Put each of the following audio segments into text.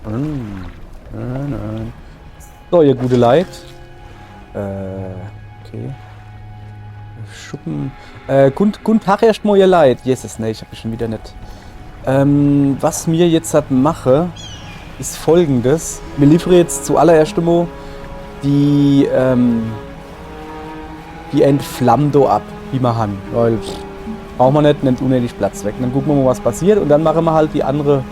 Nein. So, ihr gute Leid. Okay. Schuppen. Guten Tag erstmal, ihr Leid. Jesus, ne, ich hab mich schon wieder nicht. Was mir jetzt halt mache, ist folgendes. Mir liefere jetzt zuallererst einmal die Entflammdo ab, wie wir haben. Weil brauchen wir nicht, nimmt unnötig Platz weg. Dann gucken wir mal, was passiert und dann machen wir halt die andere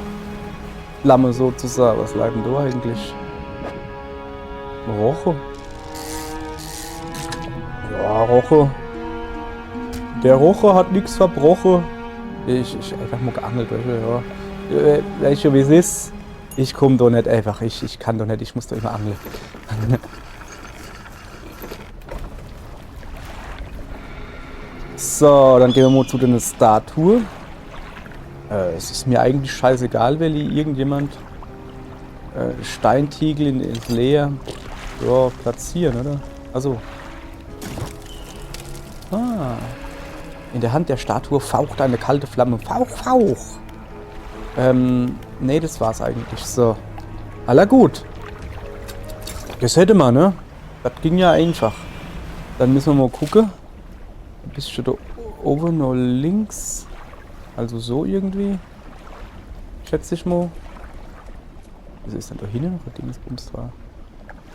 Flamme sozusagen. Was lag denn da eigentlich? Roche? Ja, Roche. Der Roche hat nichts verbrochen. Ich einfach mal geangelt, weißt du, wie es ist. Ich komme doch nicht einfach. Ich kann doch nicht, ich muss doch immer angeln. So, dann gehen wir mal zu der Statue. Es ist mir eigentlich scheißegal, weil hier irgendjemand Steintiegel ins Leer platzieren, oder? Also. In der Hand der Statue faucht eine kalte Flamme. Fauch! Nee, das war's eigentlich. So. Aller gut. Das hätte man, ne? Das ging ja einfach. Dann müssen wir mal gucken. Ein bisschen da oben noch links. Also so irgendwie. Schätze ich mal. Was ist denn da hinten noch ein Dingsbums da?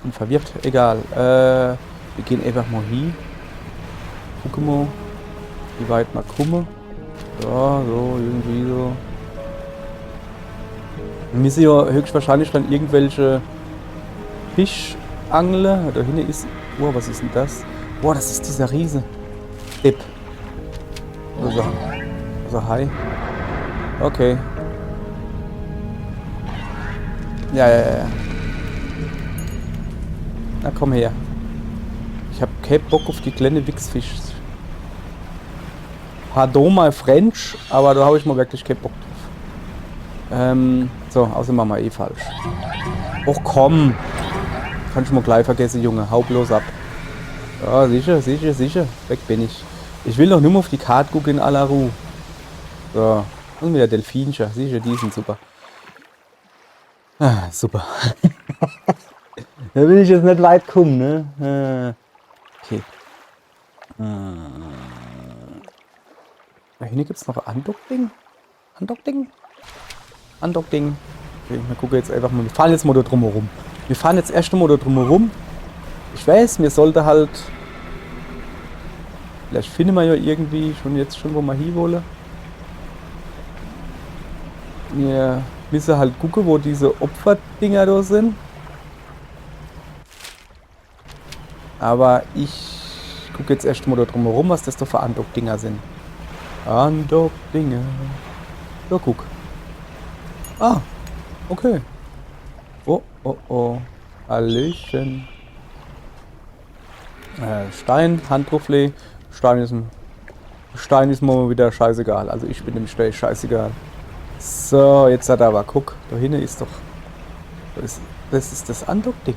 Bin verwirrt. Egal. Wir gehen einfach mal hin. Gucken mal, wie weit wir kommen. Ja, so, irgendwie so. Wir müssen ja höchstwahrscheinlich dann irgendwelche Fischangler. Da hinten ist. Oh, was ist denn das? Boah, das ist dieser Riese. Dip. Also Hai. Okay. Ja. Na komm her. Ich hab keinen Bock auf die kleine Wichsfisch. Pardon my French, aber da habe ich mal wirklich keinen Bock drauf. So, außerdem machen wir eh falsch. Och komm! Kann ich mal gleich vergessen, Junge. Hau bloß ab. Ja, sicher. Weg bin ich. Ich will doch nur mal auf die Karte gucken in aller Ruhe. So. Und wieder Delfinchen. Sicher, die sind super. Ah, super. Da will ich jetzt nicht weit kommen, ne? Okay. Da hinten gibt es noch ein Andockding. Okay, wir gucken jetzt einfach mal. Wir fahren jetzt mal da drumherum. Wir fahren jetzt erst mal da drumherum. Ich weiß, mir sollte halt. Vielleicht finden wir ja irgendwie schon, wo wir hin wollen. Wir müssen halt gucken, wo diese Opferdinger da sind. Aber ich gucke jetzt erst mal da drumherum, was das da für Andockdinger sind. Andockdinger. Ja, guck. Ah, okay. Oh. Hallöchen. Stein, Hand drauflegen. Stein ist mir wieder scheißegal. Also ich bin dem Stein scheißegal. So, jetzt hat er aber, guck, da hinten ist doch. Das ist das Andockding.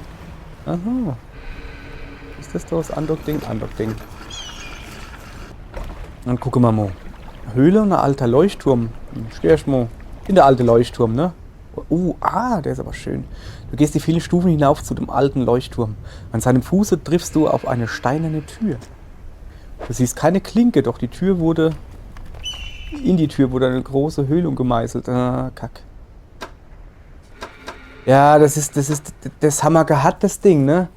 Aha. Ist das das Andockding? Dann gucken wir mal. Höhle und ein alter Leuchtturm. Steh erst mal in der alte Leuchtturm, ne? Der ist aber schön. Du gehst die vielen Stufen hinauf zu dem alten Leuchtturm. An seinem Fuße triffst du auf eine steinerne Tür. Du siehst keine Klinke, doch in die Tür wurde eine große Höhlung gemeißelt. Kack. Ja, das haben wir gehabt, das Ding, ne?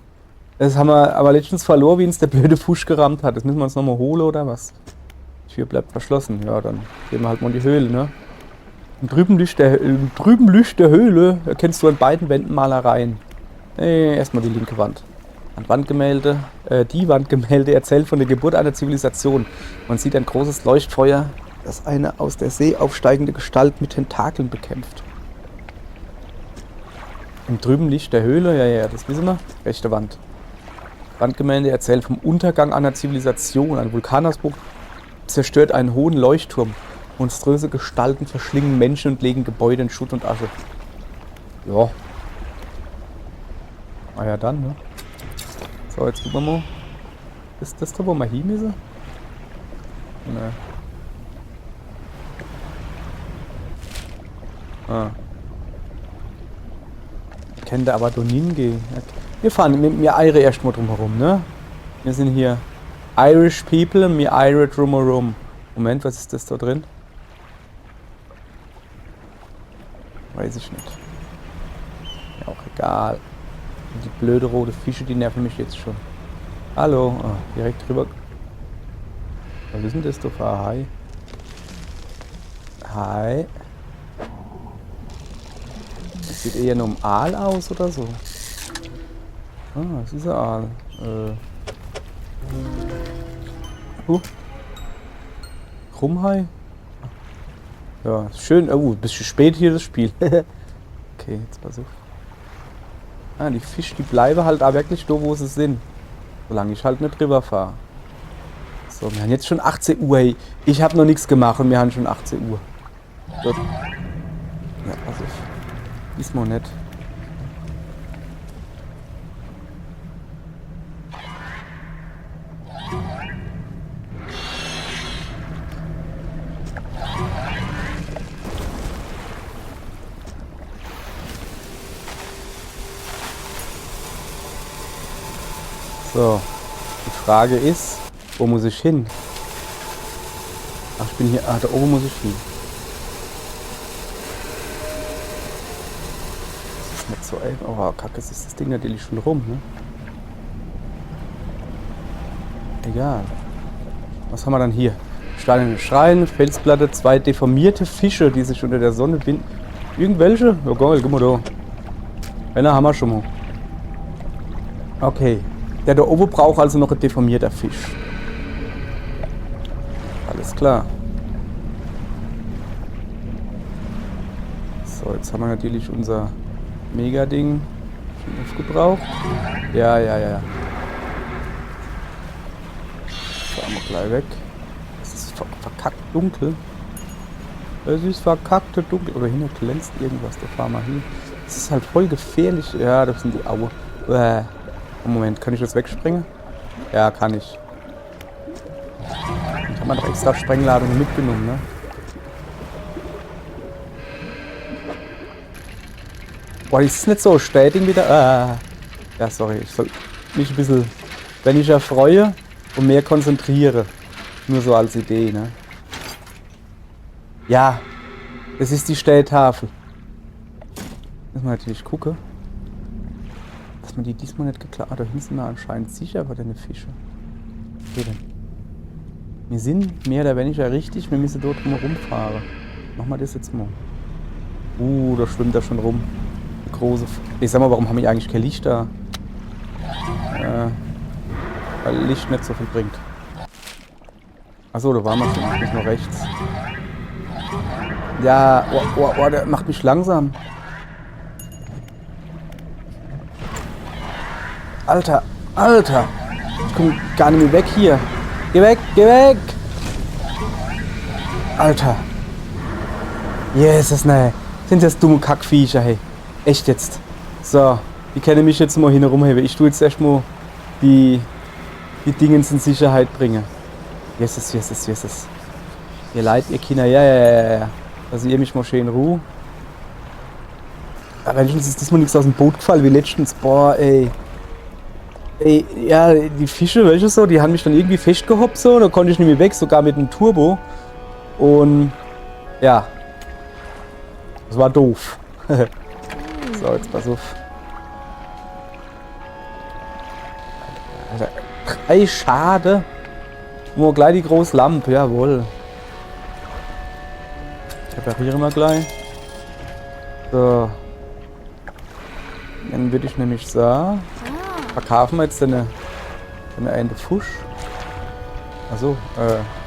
Das haben wir aber letztens verloren, wie uns der blöde Fusch gerammt hat. Das müssen wir uns nochmal holen, oder was? Die Tür bleibt verschlossen. Ja, dann gehen wir halt mal in die Höhle, ne? Im trüben Licht der Höhle erkennst du an beiden Wänden Malereien. Erstmal die linke Wand. Die Wandgemälde erzählt von der Geburt einer Zivilisation. Man sieht ein großes Leuchtfeuer, das eine aus der See aufsteigende Gestalt mit Tentakeln bekämpft. Im trüben Licht der Höhle, ja, das wissen wir. Rechte Wand. Wandgemälde erzählt vom Untergang einer Zivilisation. Ein Vulkanausbruch zerstört einen hohen Leuchtturm. Monströse Gestalten verschlingen Menschen und legen Gebäude in Schutt und Asche. Ja. Ja dann, ne? So, jetzt gucken wir mal. Ist das da, wo wir hin müssen? Ne. können da aber doch hingehen. Wir fahren, wir eire erstmal drumherum, ne? Wir sind hier Irish People, mir eire drumherum. Moment, was ist das da drin? Weiß ich nicht. Ja, auch egal. Die blöde rote Fische, die nerven mich jetzt schon. Hallo, direkt drüber. Was ist denn das doch? Ah, hi. Hi. Das sieht eher nur um Aal aus oder so. Ah, das ist ein Aal. Krummhai? Ja, schön. Oh, ein bisschen spät hier das Spiel. Okay, jetzt pass auf. Ah, die Fische, die bleiben halt auch wirklich da, wo sie sind. Solange ich halt nicht drüber fahre. So, wir haben jetzt schon 18 Uhr. Hey. Ich habe noch nichts gemacht und wir haben schon 18 Uhr. Gut. Ja, pass auf. Diesmal nicht. So, die Frage ist, wo muss ich hin? Ach, ich bin hier, da oben muss ich hin. Das ist nicht so eng. Oh, kacke, ist das Ding natürlich schon rum, ne? Egal. Was haben wir dann hier? Steinerne Schrein, Felsplatte, 2 deformierte Fische, die sich unter der Sonne binden. Irgendwelche? Ja, geil, guck mal da. Einer haben wir schon mal. Okay. Der da oben braucht also noch ein deformierter Fisch. Alles klar. So, jetzt haben wir natürlich unser Mega-Ding schon aufgebraucht. Ja. Fahren wir gleich weg. Es ist verkackt dunkel. Es ist verkackt dunkel. Oder hinten glänzt irgendwas. Da fahren wir hin. Es ist halt voll gefährlich. Ja, das sind die Aue. Moment, kann ich das wegspringen? Ja, kann ich. Ich habe mal noch extra Sprengladung mitgenommen, ne? Boah, ist es nicht so Städting wieder? Ja, sorry, ich soll mich ein bisschen, wenn ich erfreue und mehr konzentriere. Nur so als Idee, ne? Ja, das ist die Stelltafel. Müssen wir natürlich gucken. Dass man die diesmal nicht geklappt hat. Da hinten sind wir anscheinend sicher bei den Fischen. Okay, denn. Wir sind mehr oder weniger richtig, wir müssen dort drum rumfahren. Machen wir das jetzt mal. Da schwimmt er schon rum. Eine große. Ich sag mal, warum haben wir eigentlich kein Licht da? Weil Licht nicht so viel bringt. Achso, da waren wir schon. Ich muss noch rechts. Ja, der macht mich langsam. Alter, ich komm gar nicht mehr weg hier. Geh weg! Alter. Jesus, ne. Sind das dumme Kackviecher, hey. Echt jetzt. So, die können mich jetzt mal hin rumheben. Ich tue jetzt erstmal die Dingens in Sicherheit bringen. Jesus. Ihr leid, ihr Kinder, ja. Also ihr mich mal schön in Ruhe. Aber wenigstens ist diesmal nichts aus dem Boot gefallen wie letztens. Boah, ey. Ey, ja, die Fische, welche so, die haben mich dann irgendwie festgehoppt so, da konnte ich nicht mehr weg, sogar mit dem Turbo. Und ja, das war doof. So, jetzt pass auf. Alter, 3 Schade. Nur gleich die große Lampe, jawohl. Reparieren wir gleich. So. Dann würde ich nämlich sagen, verkaufen wir jetzt eine Ente Fusch. Also,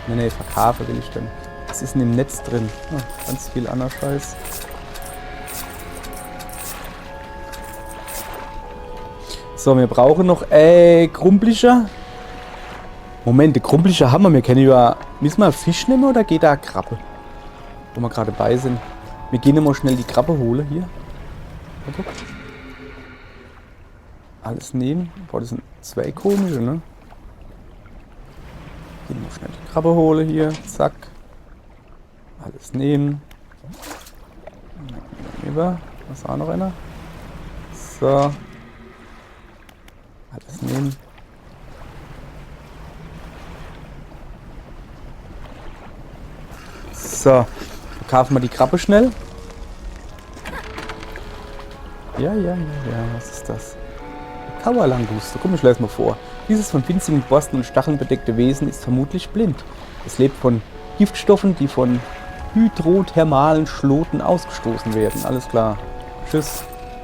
nee, verkaufen will ich denn. Was ist denn im Netz drin? Ganz viel anderer Scheiß. So, wir brauchen noch Krumplischer. Moment, die Krumplischer haben wir. Wir können ja. Müssen wir Fisch nehmen oder geht da Krabbe? Wo wir gerade bei sind. Wir gehen mal schnell die Krabbe holen hier. Okay. Alles nehmen. Boah, das sind 2 komische, ne? Gehen wir schnell die Krabbe holen hier. Zack. Alles nehmen. Über. Was auch noch einer? So. Alles nehmen. So. Verkaufen wir die Krabbe schnell. Ja. Was ist das? Kauerlanguste. Komm, ich lese mal vor. Dieses von winzigen Borsten und Stacheln bedeckte Wesen ist vermutlich blind. Es lebt von Giftstoffen, die von hydrothermalen Schloten ausgestoßen werden. Alles klar. Tschüss.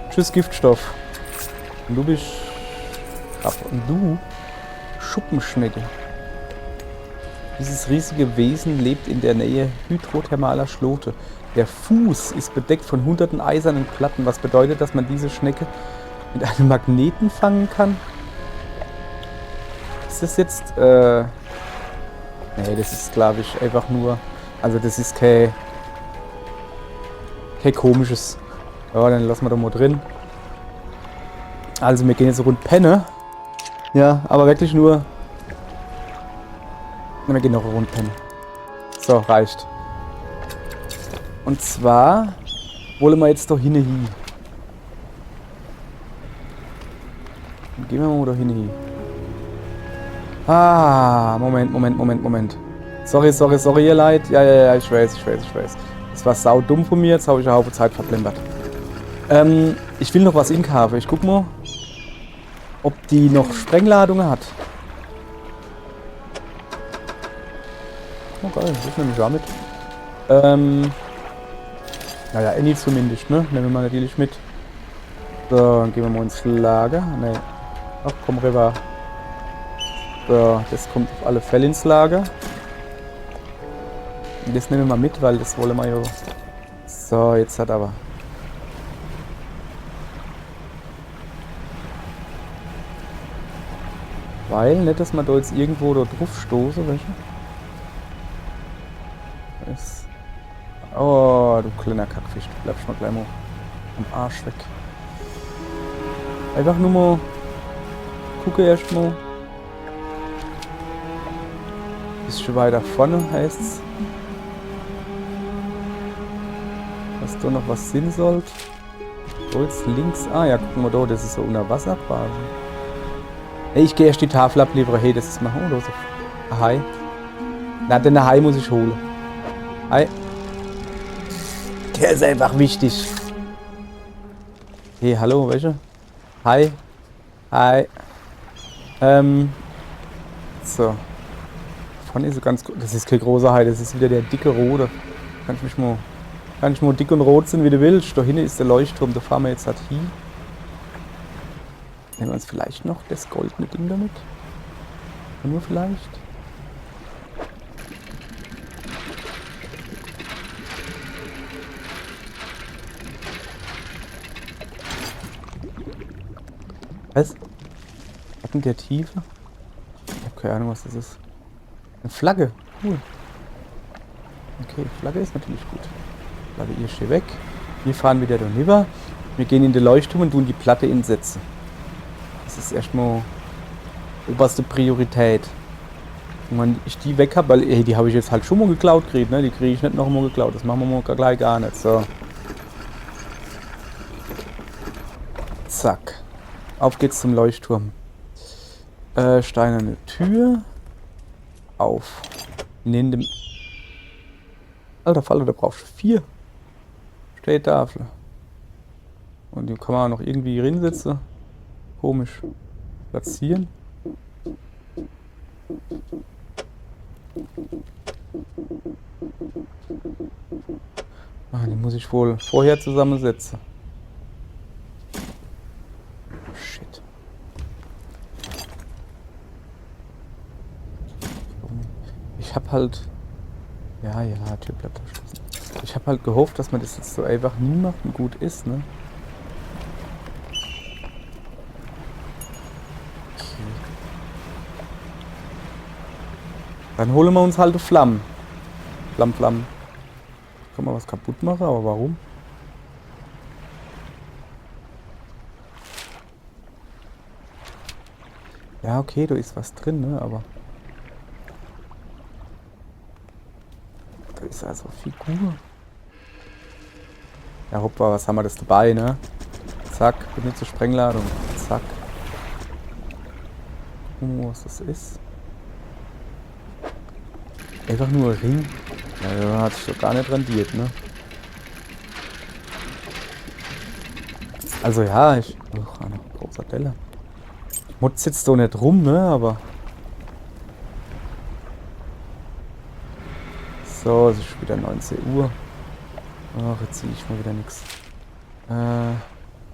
Tschüss, Giftstoff. Und du bist... Und du? Schuppenschnecke. Dieses riesige Wesen lebt in der Nähe hydrothermaler Schlote. Der Fuß ist bedeckt von hunderten eisernen Platten, was bedeutet, dass man diese Schnecke mit einem Magneten fangen kann. Ist das jetzt, nee, das ist, glaube ich, einfach nur, also das ist kein komisches. Ja, dann lassen wir doch mal drin. Also wir gehen jetzt rund Penne. Ja, aber wirklich nur, wir gehen noch rund Penne. So, reicht. Und zwar wollen wir jetzt doch hin. Gehen wir mal da hin. Ah, Moment. Sorry, ihr Leid. Ja, ich weiß. Das war sau dumm von mir, jetzt habe ich eine Haufe Zeit verblendert. Ich will noch was inkaufen. Ich guck mal, ob die noch Sprengladungen hat. Oh geil, das nehme ich auch mit. Naja, Annie zumindest, ne? Nehmen wir mal natürlich mit. So, dann gehen wir mal ins Lager. Ne. Ach komm rüber. So, das kommt auf alle Fälle ins Lager. Und das nehmen wir mal mit, weil das wollen wir ja. So, jetzt hat aber. Weil, nicht, dass man da jetzt irgendwo da drauf stoßen, welche? Oh, du kleiner Kackfisch, du bleibst mal gleich mal am Arsch weg. Einfach nur mal gucke erst mal. Bisschen weiter vorne heißt's. Dass da noch was Sinn sollte. So, jetzt links. Ah ja, gucken wir da, das ist so unter Wasser quasi. Hey, ich gehe erst die Tafel abliefern. Hey, das ist mal. Oh, da ist ein Hai. Na, den Hai muss ich holen. Hai. Der ist einfach wichtig. Hey, hallo, welche? Hi. Hi. So. Vorne ist so ganz gut. Das ist kein großer Hai, das ist wieder der dicke Rote. Kann ich mal dick und rot sein, wie du willst. Da hinten ist der Leuchtturm, da fahren wir jetzt halt hin. Nehmen wir uns vielleicht noch das goldene Ding damit? Nur vielleicht? Was? Schatten der Tiefe? Ich habe keine Ahnung, was das ist. Eine Flagge. Cool. Okay, Flagge ist natürlich gut. Flagge, ihr steht weg. Wir fahren wieder darüber. Wir gehen in den Leuchtturm und tun die Platte insetzen. Das ist erstmal oberste Priorität. Und wenn ich die weg habe, weil die habe ich jetzt halt schon mal geklaut gekriegt, ne? Die kriege ich nicht noch mal geklaut. Das machen wir mal gleich gar nicht. So. Zack. Auf geht's zum Leuchtturm. Steinerne Tür. Auf. Neben dem... Alter Falter, da brauchst du 4. Stehtafel. Und die kann man auch noch irgendwie hinsetzen. Komisch. Platzieren. Ah, die muss ich wohl vorher zusammensetzen. Shit. Ich hab halt... Ja, Tür bleibt verschlossen. Ich hab halt gehofft, dass man das jetzt so einfach nie macht und gut ist, ne? Okay. Dann holen wir uns halt Flammen. Flammen. Kann man was kaputt machen, aber warum? Ja, okay, da ist was drin, ne, aber... Da ist also Figur. Ja, hoppa, was haben wir das dabei, ne? Zack, benutze Sprengladung. Zack. Was das ist. Einfach nur ein Ring. Ja, hat sich doch gar nicht rendiert, ne? Also ja, ich... Ach, eine große Delle. Mutz sitzt doch nicht rum, ne? Aber... So, es ist wieder 19 Uhr. Ach, jetzt sehe ich mal wieder nichts.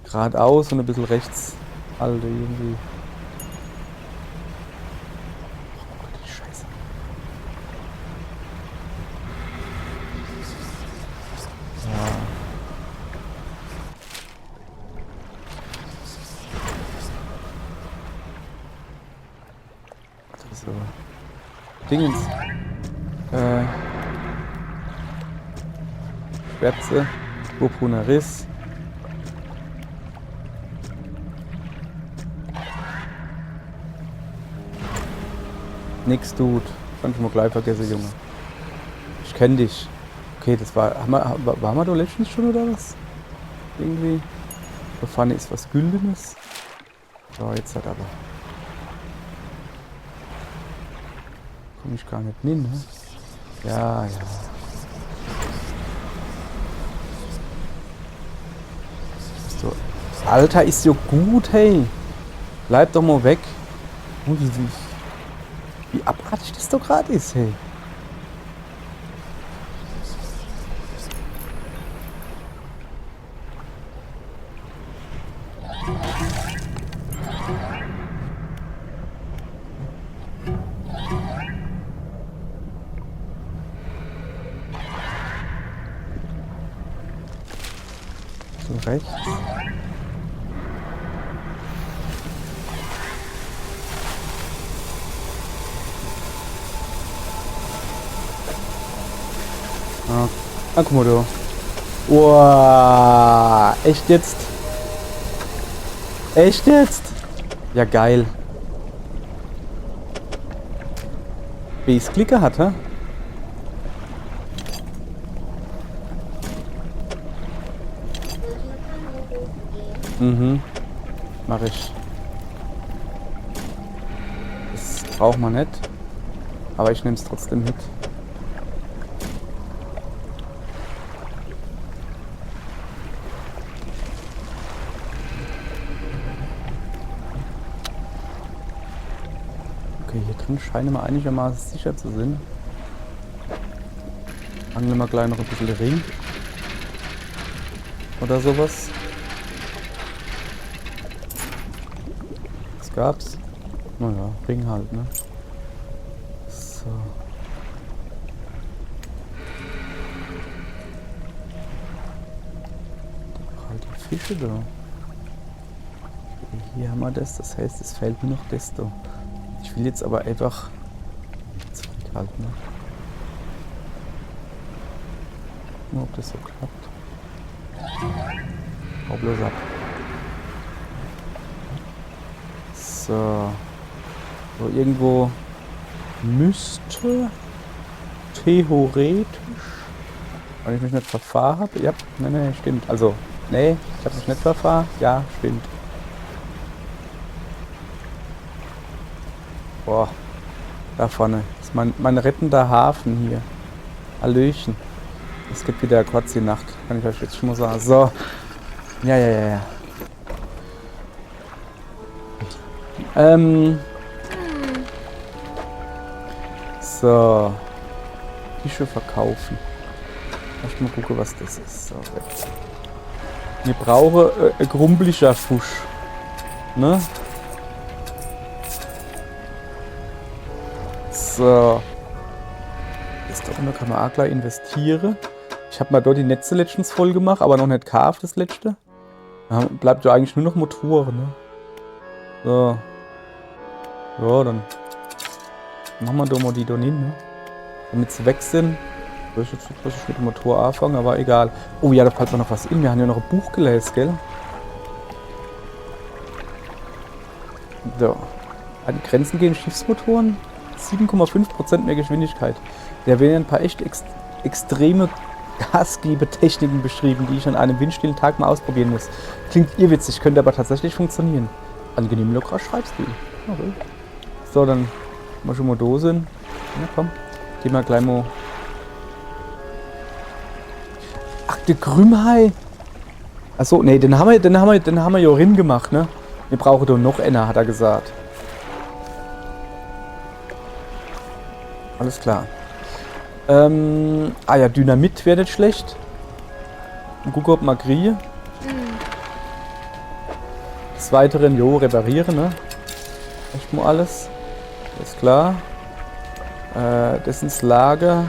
Geradeaus und ein bisschen rechts. Alter, irgendwie. Oh, die Scheiße. Ja. So. Dingens. Schwärze. Purpurner Riss. Nix tut. Kann ich mal gleich vergessen, Junge. Ich kenn dich. Okay, das war... Waren wir da letztens schon oder was? Irgendwie. Da vorne ist was Güldenes. So, jetzt hat aber... Komm ich gar nicht hin, ne? Ja, ja. So. Alter, ist so gut, hey. Bleib doch mal weg. Wie abartig das doch gerade ist, hey. So rechts. Ah, guck mal da. Wow, echt jetzt? Echt jetzt? Ja, geil. Base-Klicker hat er. Mhm. Mach ich. Das braucht man nicht. Aber ich nehme es trotzdem mit. Okay, hier drin scheinen wir einigermaßen sicher zu sein. Angeln wir gleich noch ein bisschen Ring. Oder sowas. Was gab's? Naja, Ring halt, ne? So. Halt die Fische da. Hier haben wir das, das heißt, es fehlt nur noch das da. Ich will jetzt aber einfach zurückhalten. Ne? Nur ob das so klappt. Hau bloß ab. So. So, irgendwo müsste theoretisch, wenn ich mich nicht verfahren habe. Ja, ne, stimmt. Also, nee, ich habe mich nicht verfahren. Ja, stimmt. Boah, da vorne ist mein rettender Hafen hier. Hallöchen. Es gibt wieder kurz die Nacht, kann ich euch jetzt schon mal sagen. So. Ja. So. Fische verkaufen. Lass mal gucken, was das ist. So, wir brauchen ein grumpeliger Fisch. Ne? So. Jetzt da unten kann man auch gleich investieren. Ich habe mal dort die Netze letztens voll gemacht, aber noch nicht gekauft, das letzte. Da bleibt ja eigentlich nur noch Motoren, ne? So. Ja, dann machen wir doch mal die da hin, ne? Damit sie weg sind. Ich weiß jetzt nicht, was ich mit dem Motor anfange, aber egal. Oh ja, da fällt mir noch was in. Wir haben ja noch ein Buch gelesen, gell? So. An die Grenzen gehen Schiffsmotoren. 7,5% mehr Geschwindigkeit. Da wären ein paar echt extreme Gasgebetechniken beschrieben, die ich an einem windstillen Tag mal ausprobieren muss. Klingt irrwitzig, könnte aber tatsächlich funktionieren. Angenehm lockerer Schreibstil. Okay. So, dann mal schon mal da sind. Ja, komm. Gehen wir gleich mal. Ach, der Grümhai. Achso, nee, den haben wir ja rin gemacht, ne? Wir brauchen doch noch einer, hat er gesagt. Alles klar. Ja, Dynamit wäre nicht schlecht. Und gucken, ob wir kriegen. Des Weiteren, jo, reparieren, ne? Echt mal alles. Ist klar. Das ins Lager.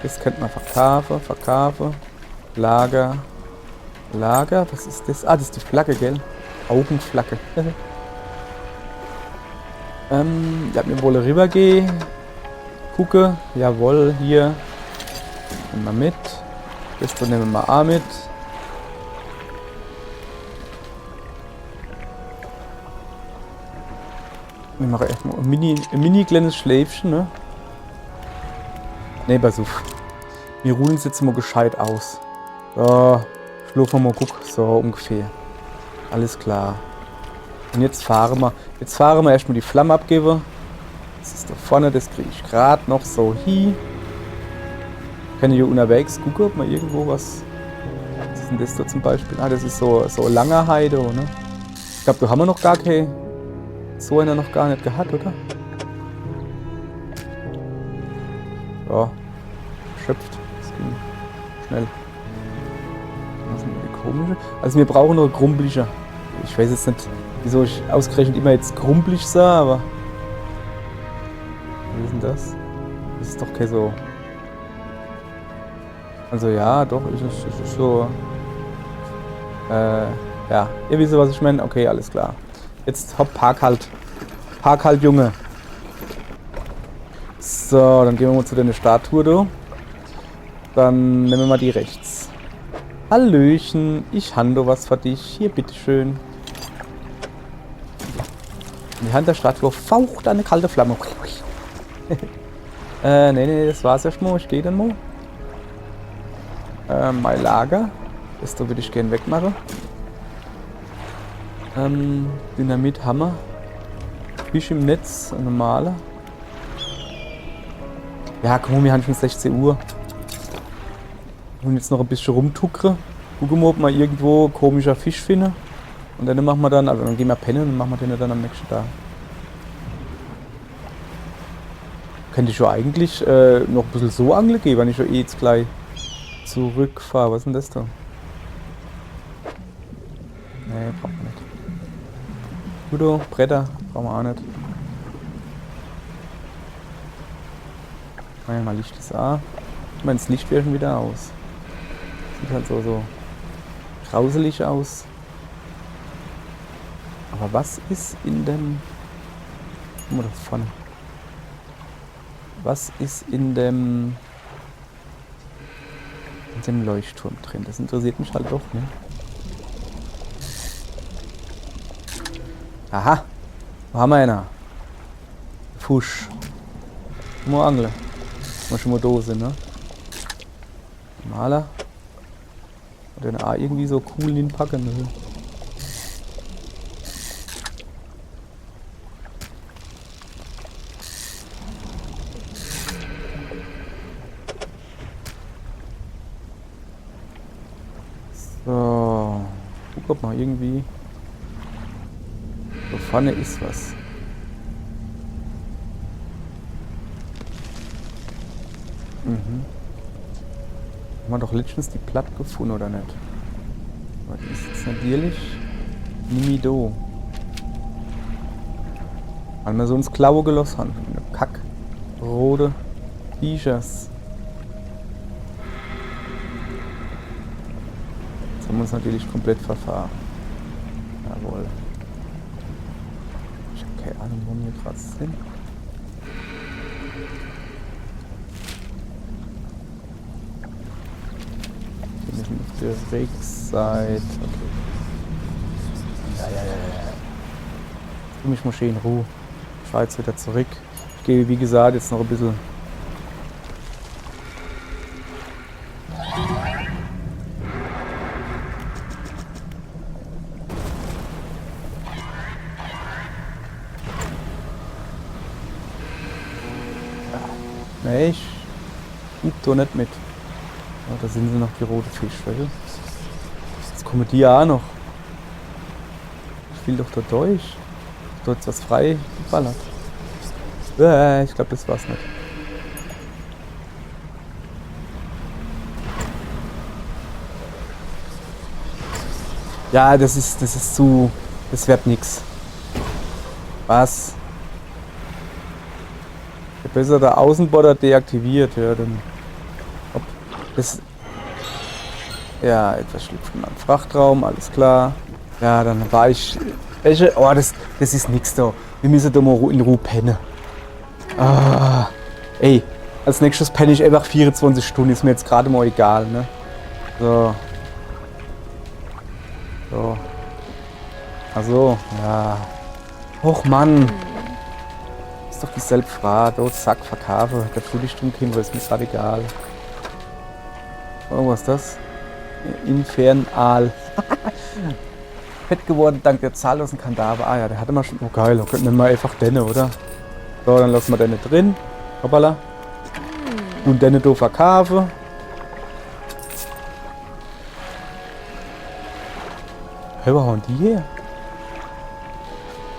Das könnte man verkaufen. Lager. Was ist das? Ah, das ist die Flagge, gell? Augenflagge. Ja, wir wollen rübergehen. Gucke. Jawohl, hier. Nehmen wir mit. Das nehmen wir auch mit. Wir machen erstmal ein mini kleines Schläfchen, ne? Ne, pass auf. Wir ruhen uns jetzt mal gescheit aus. So, schlafen wir mal, guck, so ungefähr. Alles klar. Und jetzt fahren wir. Jetzt fahren wir erstmal die Flamme abgeben. Das ist da vorne, das kriege ich gerade noch so hin. Ich kann hier unterwegs gucken, ob man irgendwo was. Was ist denn das da zum Beispiel? Ah, das ist so langer Heide, ne? Ich glaube, da haben wir noch gar keine. So einer noch gar nicht gehabt, oder? Ja. Schöpft. Das ging schnell. Was sind die komische? Also wir brauchen noch Grumpelige. Ich weiß jetzt nicht, wieso ich ausgerechnet immer jetzt Grumpelig sah, aber. Was ist denn das? Das ist doch kein so. Also ja, doch, ist es so. Ja, ihr wisst, was ich meine? Okay, alles klar. Jetzt hopp, park halt. Park halt, Junge. So, dann gehen wir mal zu der Statue da. Dann nehmen wir mal die rechts. Hallöchen, ich habe was für dich. Hier, bitteschön. In die Hand der Statue faucht eine kalte Flamme. Nee, das war's erstmal. Ich gehe dann mal. Mein Lager. Das da würde ich gerne wegmachen. Dynamit, Hammer. Fisch im Netz, ein normaler. Ja, komm, wir haben schon 16 Uhr. Und jetzt noch ein bisschen rumtuckern. Gucken wir, ob wir irgendwo komischer Fisch finden. Und dann machen wir dann, also dann gehen wir pennen und machen wir den dann am nächsten Tag. Könnte ich ja eigentlich noch ein bisschen so angeln gehen, wenn ich ja eh jetzt gleich zurückfahre. Was ist denn das da? Nee, braucht man nicht. Udo, Bretter, brauchen wir auch nicht. Mal Licht ist A. Ich meine, das Licht wäre schon wieder aus. Sieht halt so grauselig aus. Aber was ist in dem... Guck mal da vorne. Was ist in dem Leuchtturm drin? Das interessiert mich halt doch, ne? Aha! Wo haben wir einer? Fusch. Mal angeln. Mal schon mal Dose, ne? Maler. Oder eine A irgendwie so cool hinpacken, ne? So. Guck, ob mal irgendwie. Da vorne ist was. Mhm. Haben wir doch letztens die Platte gefunden, oder nicht? Aber die ist jetzt natürlich Nimido. Weil wir so ins Klaue gelassen haben. Eine kackrote T-Shirts. Jetzt haben wir uns natürlich komplett verfahren. Jawohl. Ich habe keine Ahnung, wo wir gerade sind. Wir müssen auf der Rückseite. Okay. Ja. Ich mich mal schön in Ruhe. Ich fahre jetzt wieder zurück. Ich gehe, wie gesagt, jetzt noch ein bisschen Nee, ich da nicht mit. Oh, da sind sie noch, die rote Fische. Jetzt kommen die ja auch noch. Ich will doch da durch. Da jetzt was frei geballert. Ich glaube, das war's nicht. Ja, das ist zu... Das wird nix. Was? Besser der Außenborder deaktiviert, ja, dann... Ob das... Ja, etwas schlüpfen am Frachtraum, alles klar. Ja, dann war ich... Welche? Oh, das ist nix da. Wir müssen da mal in Ruhe pennen. Ah, ey, als nächstes penne ich einfach 24 Stunden, ist mir jetzt gerade mal egal, ne? So. So. Also, ja. Och Mann. Ist doch dieselbe Frage. Oh, zack, verkaufe. Der Frühlingstum kommt, ist mir gerade egal. Oh, was ist das? Infernal. Fett geworden dank der zahllosen Kadaver. Ah ja, der hatte mal schon. Oh geil, da könnten wir einfach denne, oder? So, dann lassen wir denne drin. Hoppala. Und denne do verkaufe. Hey, wo hauen die her?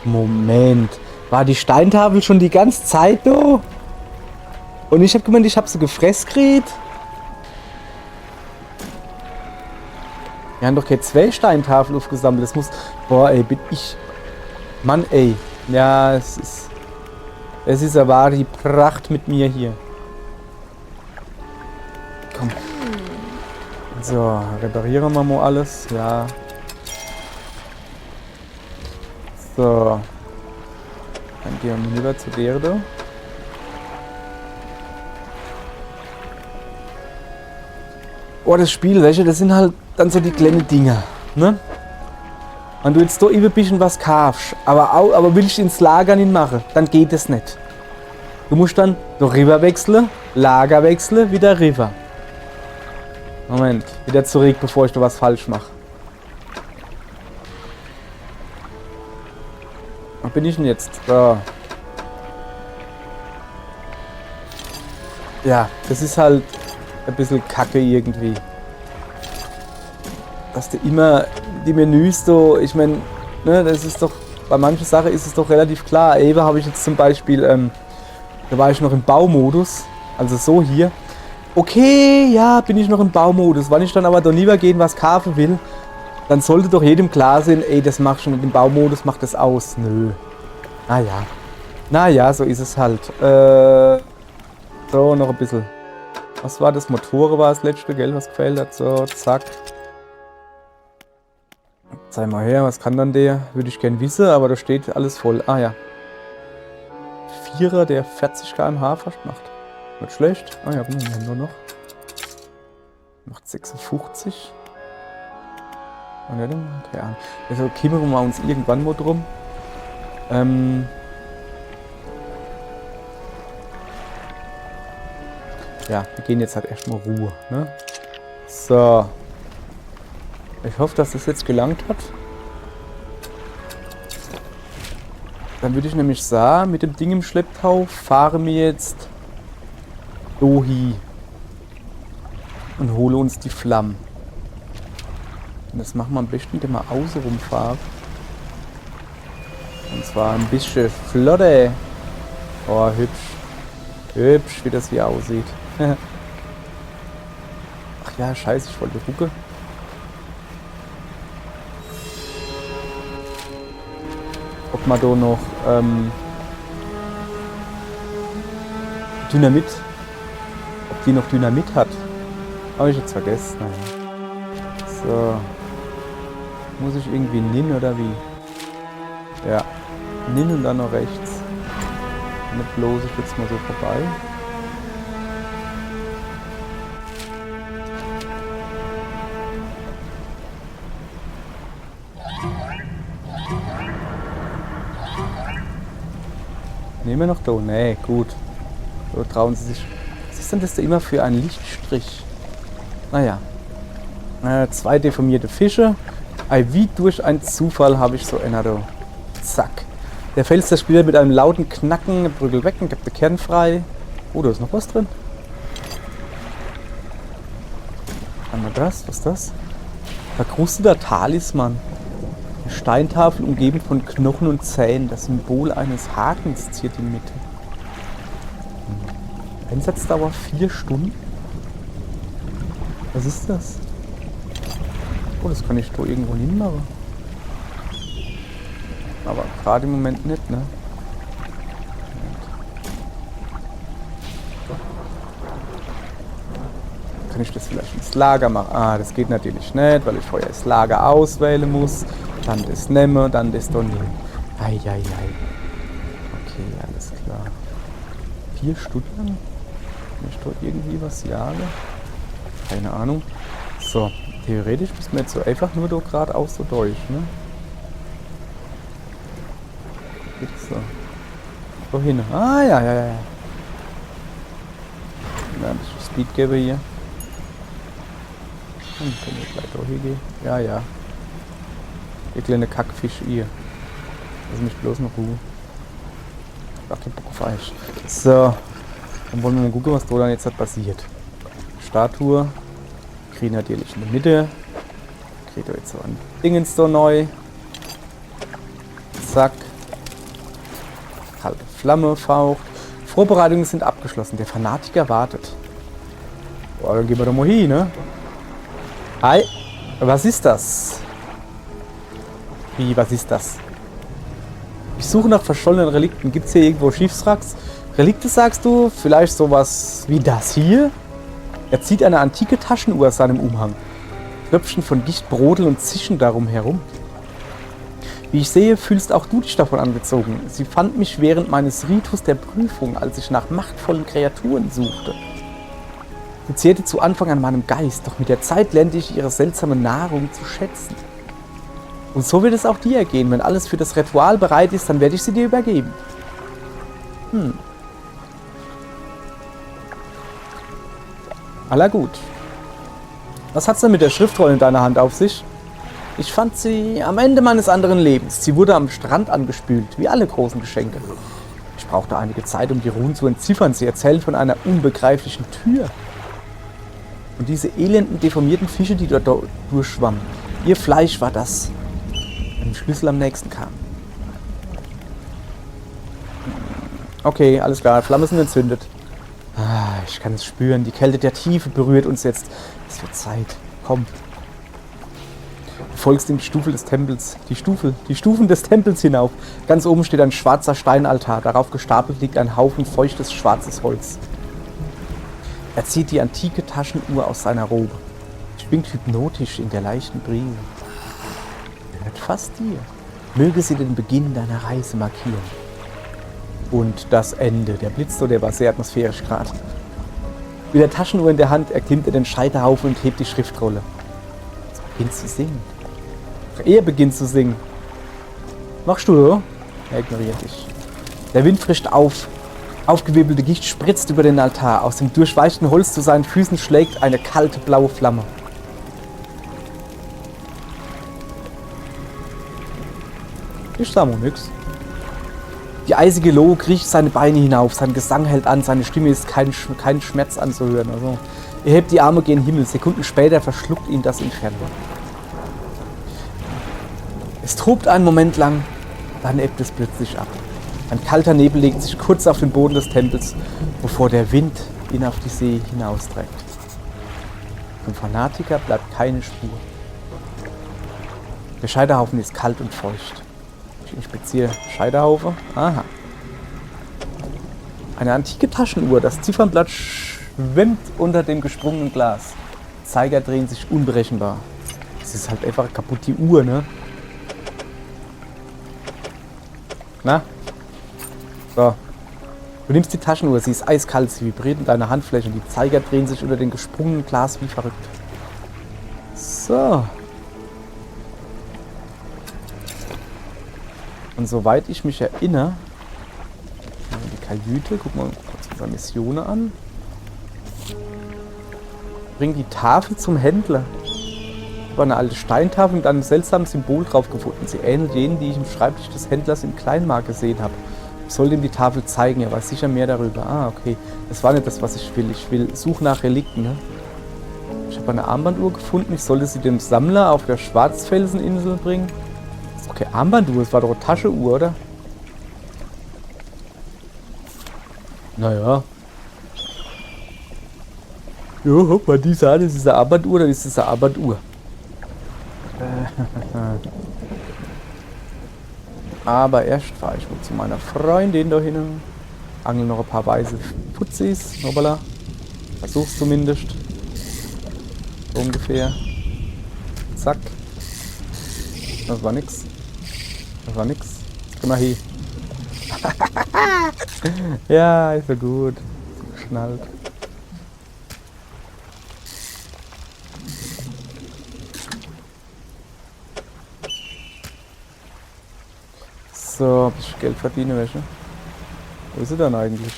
Moment. War die Steintafel schon die ganze Zeit da? Und ich hab gemeint, ich hab sie gefressen gekriegt. Wir haben doch keine 2 Steintafeln aufgesammelt. Das muss... Boah, ey, bin ich... Mann, ey. Ja, es ist eine wahre Pracht mit mir hier. Komm. So, reparieren wir mal alles. Ja. So. Dann gehen wir rüber zu der da. Oh, das Spiel, welche, das sind halt dann so die kleinen Dinger, ne? Wenn du jetzt da ein bisschen was kaufst, aber willst ins Lager nicht machen, dann geht es nicht. Du musst dann noch River wechseln, Lager wechseln, wieder River. Moment, wieder zurück, bevor ich da was falsch mache. Wo bin ich denn jetzt? So. Ja, das ist halt ein bisschen kacke irgendwie. Dass du immer die Menüs so, ich meine, ne, das ist doch, bei manchen Sachen ist es doch relativ klar. Eben habe ich jetzt zum Beispiel, da war ich noch im Baumodus, also so hier. Okay, ja, bin ich noch im Baumodus. Wenn ich dann aber da lieber gehen, was kaufen will, dann sollte doch jedem klar sein, ey, das machst du mit dem Baumodus, mach das aus. Nö. Naja. Naja, so ist es halt. So, noch ein bisschen. Was war das? Motoren war das letzte, gell, was gefällt hat. So, zack. Zeig mal her, was kann dann der? Würde ich gern wissen, aber da steht alles voll. Ah ja. Vierer, der 40 km/h fast macht. Nicht schlecht. Ah ja, guck mal, wir haben nur noch. Macht 56. Und ja, keine Ahnung. Also kümmern wir uns irgendwann mal drum. Ja, wir gehen jetzt halt erstmal Ruhe, ne? So. Ich hoffe, dass das jetzt gelangt hat. Dann würde ich nämlich sagen, mit dem Ding im Schlepptau fahren wir jetzt Dohi und hole uns die Flammen. Und das machen wir am besten, indem wir außen rumfahren. Und zwar ein bisschen flotte. Oh, hübsch. Hübsch, wie das hier aussieht. Ach ja, scheiße, ich wollte gucken. Ob man da noch Dynamit, ob die noch Dynamit hat. Habe ich jetzt vergessen. Naja. So. Muss ich irgendwie nin oder wie? Ja. Nin und dann noch rechts. Nicht bloß ich jetzt mal so vorbei. Nehmen wir noch da? Nee, gut. So trauen sie sich. Was ist denn das da immer für ein Lichtstrich? Naja. 2 deformierte Fische. Wie durch einen Zufall habe ich so einer da. Zack. Der Fels der Spieler mit einem lauten Knacken, Brügel weg und gibt den Kern frei. Oh, da ist noch was drin. Einmal das, was ist das? Verkrusteter Talisman. Eine Steintafel umgeben von Knochen und Zähnen. Das Symbol eines Hakens ziert die Mitte. Einsatzdauer 4 Stunden. Was ist das? Oh, das kann ich da irgendwo hinmachen. Aber gerade im Moment nicht, ne? Kann ich das vielleicht ins Lager machen? Ah, das geht natürlich nicht, weil ich vorher das Lager auswählen muss. Dann das nehmen, dann das da nehmen. Eieiei. Okay, alles klar. 4 Stunden lang? Kann ich da irgendwie was jagen? Keine Ahnung. So, theoretisch müssen wir jetzt so einfach nur da geradeaus so durch, ne? Geht's so. Wohin? Ah, ja. Ja, ein bisschen Speed geben hier. Können wir gleich da hingehen? Ja. Ihr kleine Kackfisch, ihr. Lass mich bloß noch Ruhe. Ich hab keinen Bock auf Eis. So. Dann wollen wir mal gucken, was da dann jetzt halt passiert. Statue. Kriegen natürlich in der Mitte. Kriegt ihr jetzt so ein Dingens so neu. Zack. Kalte Flamme faucht. Vorbereitungen sind abgeschlossen. Der Fanatiker wartet. Boah, dann gehen wir doch mal hin, ne? Hi. Was ist das? Wie, was ist das? Ich suche nach verschollenen Relikten. Gibt es hier irgendwo Schiffswracks? Relikte sagst du? Vielleicht sowas wie das hier? Er zieht eine antike Taschenuhr aus seinem Umhang. Tröpfchen von Gicht brodeln und zischen darum herum. Wie ich sehe, fühlst auch du dich davon angezogen. Sie fand mich während meines Ritus der Prüfung, als ich nach machtvollen Kreaturen suchte. Sie zehrte zu Anfang an meinem Geist, doch mit der Zeit lernte ich ihre seltsame Nahrung zu schätzen. Und so wird es auch dir ergehen. Wenn alles für das Ritual bereit ist, dann werde ich sie dir übergeben. Aller gut. Was hat's denn mit der Schriftrolle in deiner Hand auf sich? Ich fand sie am Ende meines anderen Lebens. Sie wurde am Strand angespült, wie alle großen Geschenke. Ich brauchte einige Zeit, um die Runen zu entziffern. Sie erzählen von einer unbegreiflichen Tür. Und diese elenden, deformierten Fische, die dort durchschwammen. Ihr Fleisch war das. Ein Schlüssel am nächsten kam. Okay, alles klar. Flammen sind entzündet. Ah, ich kann es spüren. Die Kälte der Tiefe berührt uns jetzt. Es wird Zeit. Komm. Du folgst in die Stufe des Tempels. Die Stufen des Tempels hinauf. Ganz oben steht ein schwarzer Steinaltar. Darauf gestapelt liegt ein Haufen feuchtes, schwarzes Holz. Er zieht die antike Taschenuhr aus seiner Robe. Schwingt hypnotisch in der leichten Brise. Gehört fast dir. Möge sie den Beginn deiner Reise markieren. Und das Ende. Der Blitz, der war sehr atmosphärisch gerade. Mit der Taschenuhr in der Hand erklimmt er den Scheiterhaufen und hebt die Schriftrolle. Jetzt beginnt zu singen. Er beginnt zu singen. Machst du, oder? Er ignoriert dich. Der Wind frischt auf. Aufgewirbelte Gicht spritzt über den Altar. Aus dem durchweichten Holz zu seinen Füßen schlägt eine kalte blaue Flamme. Ich sag mal nix. Die eisige Lohe kriecht seine Beine hinauf. Sein Gesang hält an. Seine Stimme ist kein Schmerz anzuhören. Also, er hebt die Arme gen Himmel. Sekunden später verschluckt ihn das Inferno. Es tobt einen Moment lang, dann ebbt es plötzlich ab. Ein kalter Nebel legt sich kurz auf den Boden des Tempels, bevor der Wind ihn auf die See hinausträgt. Vom Fanatiker bleibt keine Spur. Der Scheiterhaufen ist kalt und feucht. Ich inspiziere Scheiterhaufen. Aha. Eine antike Taschenuhr. Das Ziffernblatt schwimmt unter dem gesprungenen Glas. Zeiger drehen sich unberechenbar. Es ist halt einfach kaputt, die Uhr, ne? Na? So. Du nimmst die Taschenuhr, sie ist eiskalt, sie vibriert in deiner Handfläche und die Zeiger drehen sich unter dem gesprungenen Glas wie verrückt. So. Und soweit ich mich erinnere, die Kajüte, gucken wir uns unsere Missionen an. Bring die Tafel zum Händler. Ich habe eine alte Steintafel mit einem seltsamen Symbol drauf gefunden. Sie ähnelt jenen, die ich im Schreibtisch des Händlers im Kleinmarkt gesehen habe. soll ihm die Tafel zeigen, er weiß sicher mehr darüber. Ah, okay. Das war nicht das, was ich will. Ich will Such nach Relikten, ne? Ich habe eine Armbanduhr gefunden. Ich sollte sie dem Sammler auf der Schwarzfelseninsel bringen. Das ist okay, Armbanduhr. Das war doch eine Taschenuhr, oder? Naja. Jo, hopp mal, die Sahne, das ist eine Armbanduhr, dann ist das eine Armbanduhr. Aber erst fahre ich mal zu meiner Freundin da hin. Angel noch ein paar weiße Putzis. Hoppala. Versuch's zumindest. So ungefähr. Zack. Das war nix. Das war nix. Geh mal hier. Ja, ist ja gut. Geschnallt. So, ein bisschen Geld verdienen, welche? Wo ist sie dann eigentlich?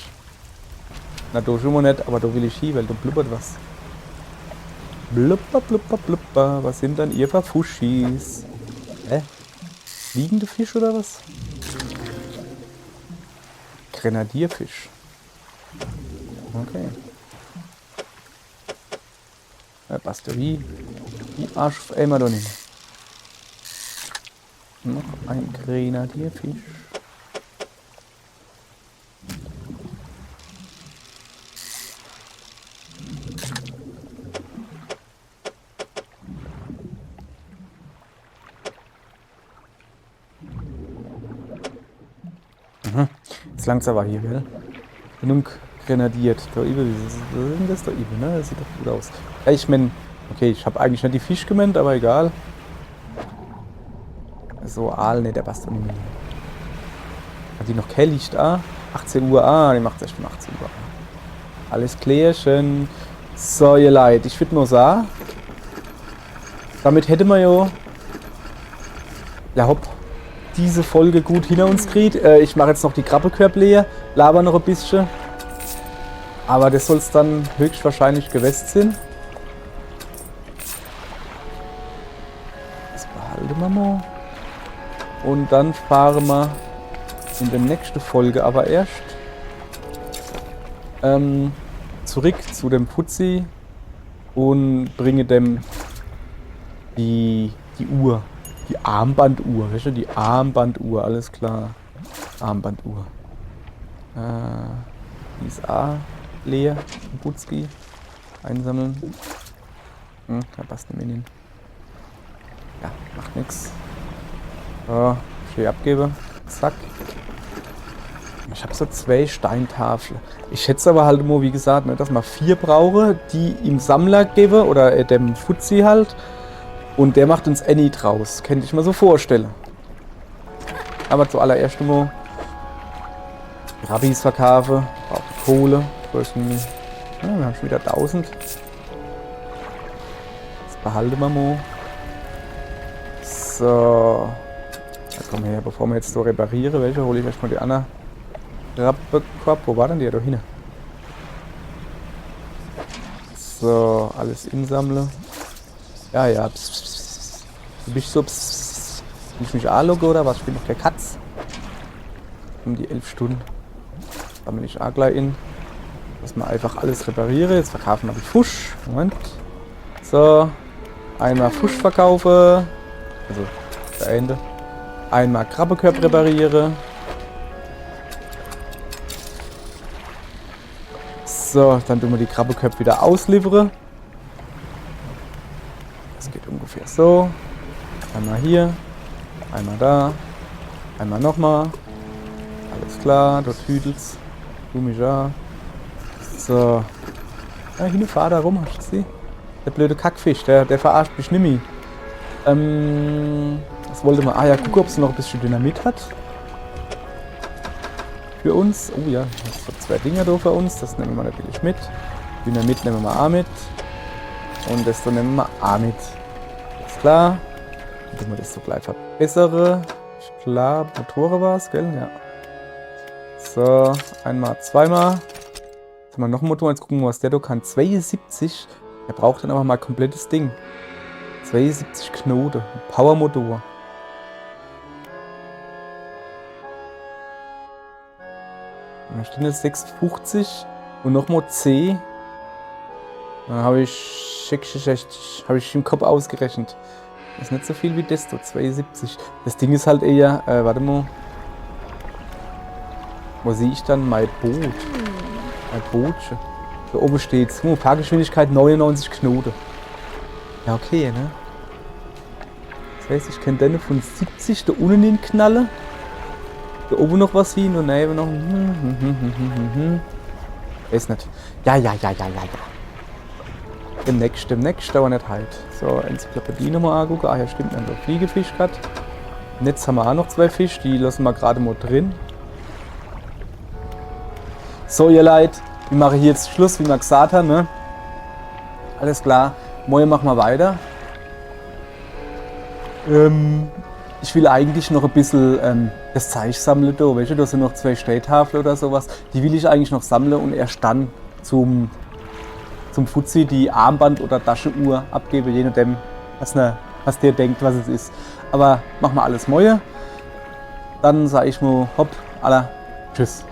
Na, da schon mal nicht, aber da will ich hin, weil da blubbert was. Blubber, blubber, blubber. Was sind dann ihr für Fuschis? Hä? Fliegende Fisch oder was? Grenadierfisch. Okay. Ja, passt ja wie Arsch auf einmal da nicht. Noch ein Grenadierfisch. Jetzt langt's aber hier, gell? Genug grenadiert. Da übel, was ist denn das da übel, ne? Das sieht doch gut aus. Ja, ich mein, okay, ich habe eigentlich nicht die Fisch gemeint, aber egal. So, Aal, ne, der passt doch nicht mehr. Hat die noch kein Licht? 18 Uhr, die macht erst um 18 Uhr. Alles klärchen. So, ihr Leid, ich würde nur sagen, damit hätte man ja hopp, diese Folge gut hinter uns kriegt. Ich mache jetzt noch die Krabbekörbchen leer, laber noch ein bisschen. Aber das soll es dann höchstwahrscheinlich gewesen sein. Das behalten wir mal. Und dann fahren wir in der nächsten Folge aber erst zurück zu dem Putzi und bringe dem die Uhr. Die Armbanduhr, weißt du? Die Armbanduhr, alles klar. Armbanduhr. Die ist leer. Putzki. Einsammeln. Da passt nicht mehr hin. Ja, macht nix. So, schön abgebe. Zack. Ich habe so 2 Steintafeln. Ich schätze aber halt immer, wie gesagt, ne, dass man 4 brauche, die im Sammler gebe oder dem Fuzzi halt. Und der macht uns Any draus. Könnte ich mir so vorstellen. Aber zuallererst mal Rabbis verkaufen. Braucht Kohle. Wir haben schon wieder 1000. Das behalten wir mal. So. Ja, komm her, bevor wir jetzt so reparieren, welche hole ich erstmal die andere Krabbekorb. Wo war denn der da hin? So, alles insammeln. Ja, ja. Pss, pss, pss. Du bist so. Pss. Will ich mich anloggen oder was? Ich bin doch der Katz. Um die 11 Stunden. Sammle ich auch gleich in. Dass man einfach alles reparieren. Jetzt verkaufen wir die Fusch. Moment. So. Einmal Fusch verkaufen. Also, das Ende. Einmal Krabbekorb repariere. So, dann tun wir die Krabbeköpfe wieder ausliefern. Das geht ungefähr so. Einmal hier, einmal da, einmal nochmal. Alles klar, dort hüdelt's. Du mich ja. So. Ja, hier fahr da rum, hast du sie? Der blöde Kackfisch, der verarscht mich nimmi. Was wollte man? Ja, guck, ob sie noch ein bisschen Dynamit hat. Für uns. Oh ja, das sind 2 Dinger da für uns. Das nehmen wir natürlich mit. Dynamit nehmen wir auch mit. Und das da nehmen wir auch mit. Ist klar. Dann tun wir das so gleich verbessere. Ich glaube, Motoren war es, gell? Ja. So, einmal, zweimal. Jetzt haben wir noch einen Motor. Jetzt gucken wir, was der da kann. 72. Der braucht dann aber mal ein komplettes Ding. 72 Knoten. Powermotor. Da stehen jetzt 6,50 und nochmal C. Dann habe ich im Kopf ausgerechnet. Das ist nicht so viel wie das, 72. Das Ding ist halt eher, warte mal. Wo sehe ich dann mein Boot? Mein Bootchen. Da oben steht's. Fahrgeschwindigkeit 99 Knoten. Ja, okay, ne? Das heißt, ich kann den von 70 da unten hin knallen. Da oben noch was hin und neben noch. Weiß nicht. Ja. Demnächst, aber nicht halt. So, Enzyklopädie nochmal angucken. Ah ja, stimmt, wir haben noch Fliegefisch gehabt. Und jetzt haben wir auch noch 2 Fisch, die lassen wir gerade mal drin. So, ihr Leute, wir machen hier jetzt Schluss, wie wir gesagt haben, ne? Alles klar, morgen machen wir weiter. Ich will eigentlich noch ein bisschen das Zeug sammeln da, weißt du, da sind noch 2 Städthafel oder sowas. Die will ich eigentlich noch sammeln und erst dann zum Fuzzi die Armband oder Taschenuhr abgeben, je nachdem, was der denkt, was es ist. Aber machen wir alles morgen. Dann sage ich mal hopp, aller, tschüss.